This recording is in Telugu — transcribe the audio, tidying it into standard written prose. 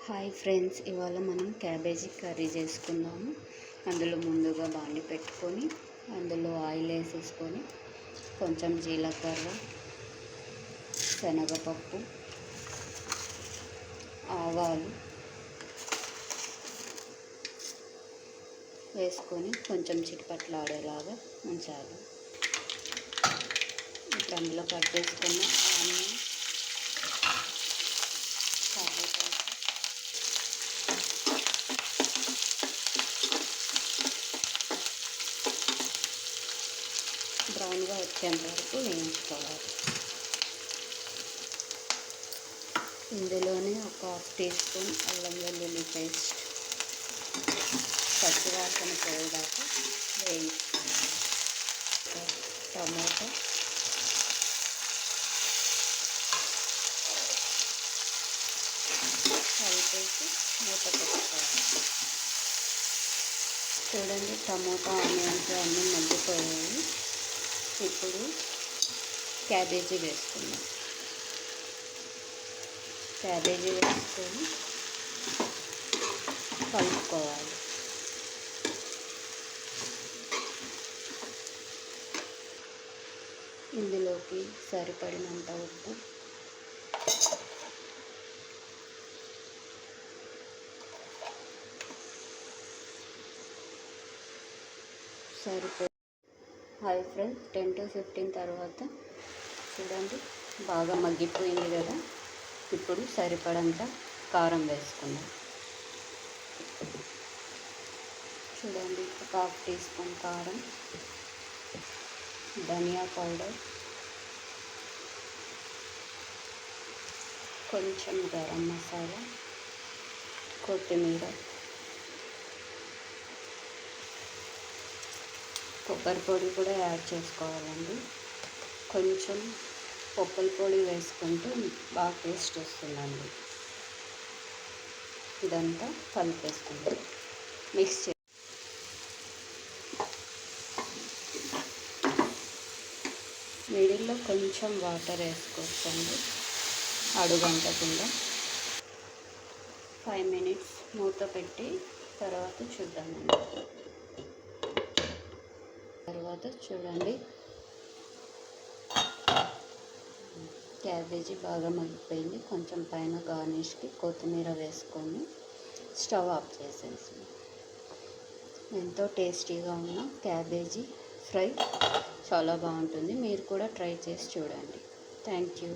హాయ్ ఫ్రెండ్స్, ఇవాళ మనం క్యాబేజీ కర్రీ చేసుకుందాము. అందులో ముందుగా బాండి పెట్టుకొని అందులో ఆయిల్ వేసేసుకొని కొంచెం జీలకర్ర, శనగపప్పు, ఆవాలు వేసుకొని కొంచెం చిటపట్లాడేలాగా ఉంచాలి. ఇప్పుడు అందులో కట్ చేసుకున్న ఆనియన్, బ్రౌన్గా వచ్చేంత వరకు వేయించుకోవాలి. ఇందులోనే ఒక 1/2 టీ స్పూన్ అల్లం వెల్లుల్లి పేస్ట్ పచ్చివాసన పోయేదాకా వేయించుకోవాలి. టమాటో, కలిపేసి మూత పెట్టుకోవాలి. చూడండి, టమాటా ఆనియన్స్ అన్నీ మగ్గిపోయాయి. ఇప్పుడు క్యాబేజీ వేసుకుందాం. క్యాబేజీ వేసుకొని కలుపుకోవాలి. ఇందులోకి సరిపడినంత ఉప్పు, హాయ్ ఫ్రెండ్స్, 10 to 15 తర్వాత చూడండి బాగా మగ్గిపోయింది కదా. ఇప్పుడు సరిపడంత కారం వేసుకుందాం. చూడండి, ఒక 1/2 టీ స్పూన్ కారం, ధనియా పౌడర్, కొంచెం గరం మసాలా, కొత్తిమీర, కొబ్బరి పొడి కూడా యాడ్ చేసుకోవాలండి. కొంచెం కొబ్బరి పొడి వేసుకుంటే బాగా టేస్ట్ వస్తుందండి. ఇదంతా కలిపేసుకుందాం, మిక్స్ చే మిడిల్లో కొంచెం వాటర్ వేసుకోవచ్చండి, అడుగంటకుండా. 5 minutes మూత పెట్టి తర్వాత చూద్దామండి. తర్వాత చూడండి, క్యాబేజీ బాగా మగ్గిపోయింది. కొంచెం పైన గార్నిష్కి కొత్తిమీర వేసుకొని స్టవ్ ఆఫ్ చేసేసి, ఎంతో టేస్టీగా ఉన్న క్యాబేజీ ఫ్రై చాలా బాగుంటుంది. మీరు కూడా ట్రై చేసి చూడండి. Thank you.